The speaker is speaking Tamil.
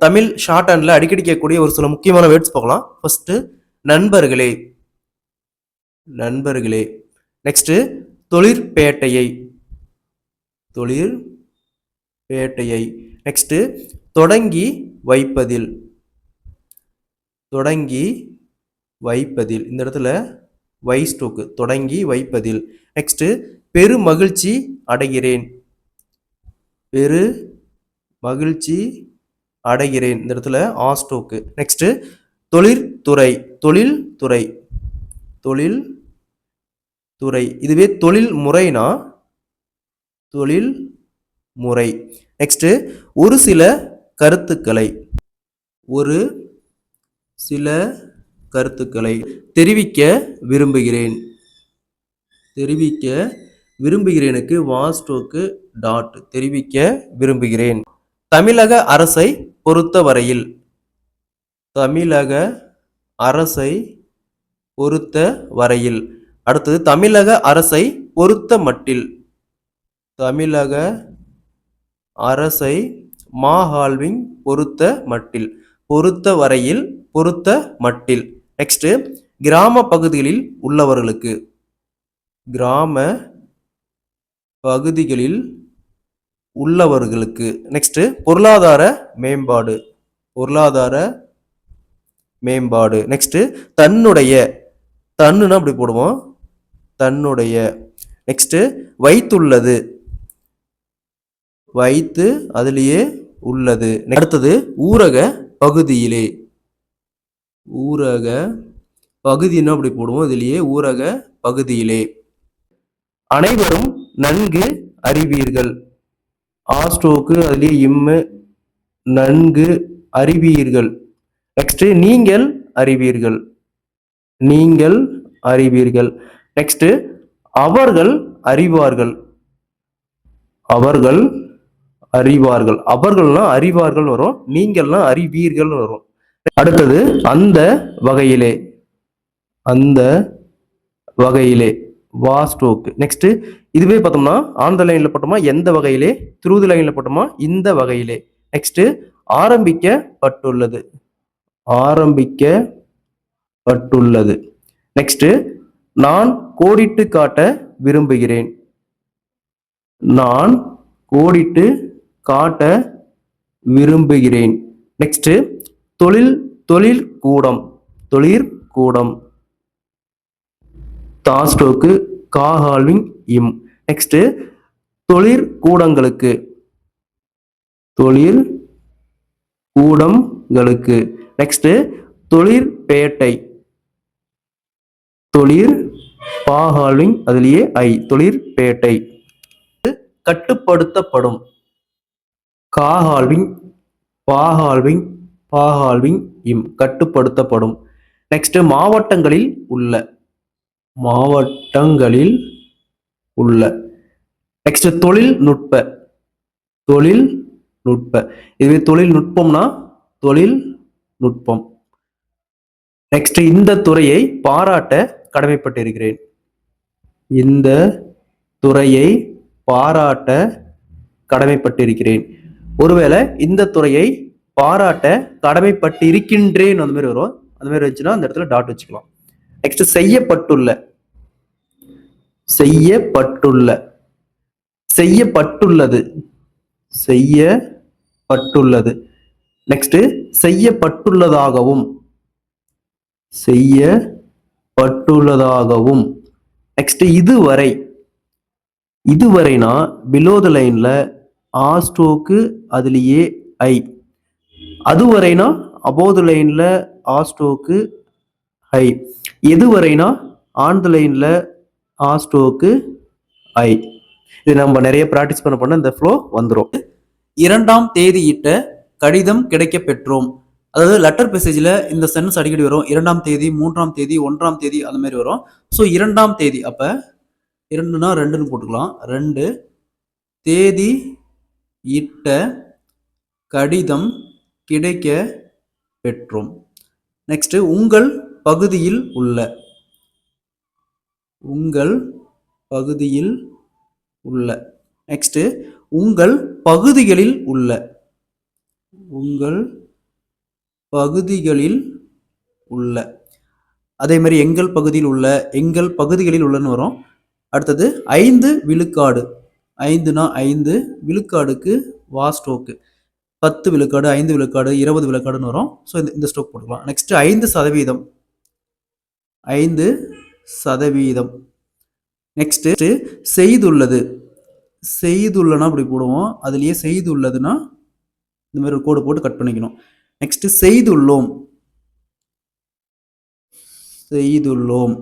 தமிழ் ஷார்ட் ஹேண்ட்ல அடிக்கடி கேட்கக்கூடிய ஒரு சில முக்கியமான வேர்ட்ஸ் பார்க்கலாம். ஃபர்ஸ்ட் நண்பர்களே, நண்பர்களே. நெக்ஸ்ட் தொழிற்பேட்டையை, தொழிற்பேட்டையை. நெக்ஸ்ட் தொடங்கி வைப்பதில், தொடங்கி வைப்பதில். இந்த இடத்துல வை ஸ்டோக்கு, தொடங்கி வைப்பதில். நெக்ஸ்ட் பெரு மகிழ்ச்சி அடைகிறேன், பெரு மகிழ்ச்சி அடைகிறேன். இந்த இடத்துல ஆ ஸ்டோக்கு. நெக்ஸ்ட் தொழிற்துறை, தொழில்துறை, தொழில் துறை. இதுவே தொழில் முறைனா தொழில் முறை. நெக்ஸ்ட் ஒரு சில கருத்துக்களை, ஒரு சில கருத்துக்களை தெரிவிக்க விரும்புகிறேன், தெரிவிக்க விரும்புகிறேனுக்கு வாஸ்டோக்கு டாட், தெரிவிக்க விரும்புகிறேன். தமிழக அரசை பொறுத்தவரையில், தமிழக அரசை பொறுத்த வரையில். அடுத்தது தமிழக அரசை பொறுத்த மட்டில், தமிழக அரசை மாஹால்விங் பொறுத்த மட்டில், பொறுத்த வரையில், பொறுத்த மட்டில். நெக்ஸ்ட் கிராம பகுதிகளில் உள்ளவர்களுக்கு, கிராம பகுதிகளில் உள்ளவர்களுக்கு. நெக்ஸ்ட் பொருளாதார மேம்பாடு, பொருளாதார மேம்பாடு. நெக்ஸ்ட் தன்னுடைய, தன்னுனா அப்படி போடுவோம், தன்னுடைய. நெக்ஸ்ட் வைத்துள்ளது, வைத்து அதுலேயே உள்ளது. அடுத்தது ஊரக பகுதியிலே, ஊரக பகுதின்னு அப்படி போடுவோம், இதுலேயே ஊரக பகுதியிலே. அனைவரும் நன்கு அறிவீர்கள், ஆஸ்ட்ரோக்கு அதுலேயே இம்மு, நன்கு அறிவீர்கள். நெக்ஸ்ட் நீங்கள் அறிவீர்கள், நீங்கள் அறிவீர்கள். நெக்ஸ்ட் அவர்கள் அறிவார்கள், அவர்கள் அறிவார்கள். அவர்கள்னா அறிவார்கள் வரும், நீங்கள்னா அறிவீர்கள் வரும். அடுத்தது அந்த வகையிலே, அந்த வகையிலே வாஸ்டோக்கு. நெக்ஸ்ட் இதுவே பார்த்தோம்னா ஆன் த லைன்ல போட்டோமா எந்த வகையிலே, த்ரூ தி லைன்ல போட்டோமா இந்த வகையிலே. நெக்ஸ்ட் ஆரம்பிக்கப்பட்டுள்ளது, ஆரம்பிக்கப்பட்டுள்ளது. நெக்ஸ்ட் நான் கோடிட்டு காட்ட விரும்புகிறேன், நான் கோடிட்டு காட்ட விரும்புகிறேன். நெக்ஸ்ட் தொழிற்கூடம், தொழிற்கூடம், தாஸ்டோக்கு காஹால்விங் இம். நெக்ஸ்ட் தொழிற்கூடங்களுக்கு, தொழிற்கூடங்களுக்கு. நெக்ஸ்ட் தொழிற்பேட்டை, தொழிற் பாஹால்விங் அதுலேயே ஐ, தொழிற்பேட்டை. கட்டுப்படுத்தப்படும், காஹால்விங் பாஹால்விங் பாஹால்விங் இம், கட்டுப்படுத்தப்படும். நெக்ஸ்ட் மாவட்டங்களில் உள்ள, மாவட்டங்களில் உள்ள. நெக்ஸ்ட் தொழில்நுட்ப, தொழில்நுட்ப. இதுவே தொழில்நுட்பம்னா தொழில்நுட்பம். நெக்ஸ்ட் இந்த துறையை பாராட்ட கடமைப்பட்டிருக்கிறேன், இந்த துறையை பாராட்ட கடமைப்பட்டிருக்கிறேன். ஒருவேளை இந்த துறையை பாராட்ட கடமைப்பட்டிருக்கின்றேன் அந்த மாதிரி வரும், அந்த மாதிரி இருந்துச்சுன்னா அந்த இடத்துல டாட் வச்சுக்கலாம். நெக்ஸ்ட் செய்யப்பட்டுள்ள, செய்யப்பட்டுள்ள, செய்யப்பட்டுள்ளது, செய்யப்பட்டுள்ளது. நெக்ஸ்ட் செய்யப்பட்டுள்ளதாகவும், செய்யப்பட்டுள்ளதாகவும். நெக்ஸ்ட் இதுவரை, இதுவரைனா பிலோ த லைன்ல ஆஸ்டோக்கு அதுலேயே ஐ, அதுவரைனா அபோவ் த லைன்ல ஆஸ்டோக்கு ஐ, எதுவரைனா ஆன் த லைன்ல ஆஸ்டோக்கு ஐ. இது நம்ம நிறைய பிராக்டிஸ் பண்ண இந்த ஃப்ளோ வந்துடும். 2ஆம் தேதியிட்ட கடிதம் கிடைக்க பெற்றோம். அதாவது லெட்டர் மெசேஜில் இந்த சென்டென்ஸ் அடிக்கடி வரும், 2ஆம் தேதி, 3ஆம் தேதி, 1ஆம் தேதி அந்த மாதிரி வரும். ஸோ 2ஆம் தேதி, அப்போ 2னா 2ன்னு போட்டுக்கலாம். 2 தேதி இட்ட கடிதம் கிடைக்க பெற்றோம். நெக்ஸ்ட் உங்கள் பகுதியில் உள்ள, உங்கள் பகுதியில் உள்ள. நெக்ஸ்ட் உங்கள் பகுதிகளில் உள்ள, உங்கள் பகுதிகளில் உள்ள. அதே மாதிரி எங்கள் பகுதிகளில் உள்ளன்னு வரும். அடுத்தது 5 விழுக்காடு. 5னா 5 விழுக்காடுக்கு வாஸ்டோக்கு 10 விழுக்காடு, 5 விழுக்காடு, 20 விழுக்காடுன்னு வரும். ஸோ இந்த ஸ்டோக் போட்டுக்கலாம். நெக்ஸ்ட் 5%. 5%. நெக்ஸ்ட் செய்துள்ளது. செய்துள்ளனா அப்படி போடுவோம். அதுலயே செய்துள்ளதுன்னா இந்த மாதிரி ஒரு கோடு போட்டு கட் பண்ணிக்கணும். நெக்ஸ்ட் செய்துள்ளோம். செய்துள்ளோம்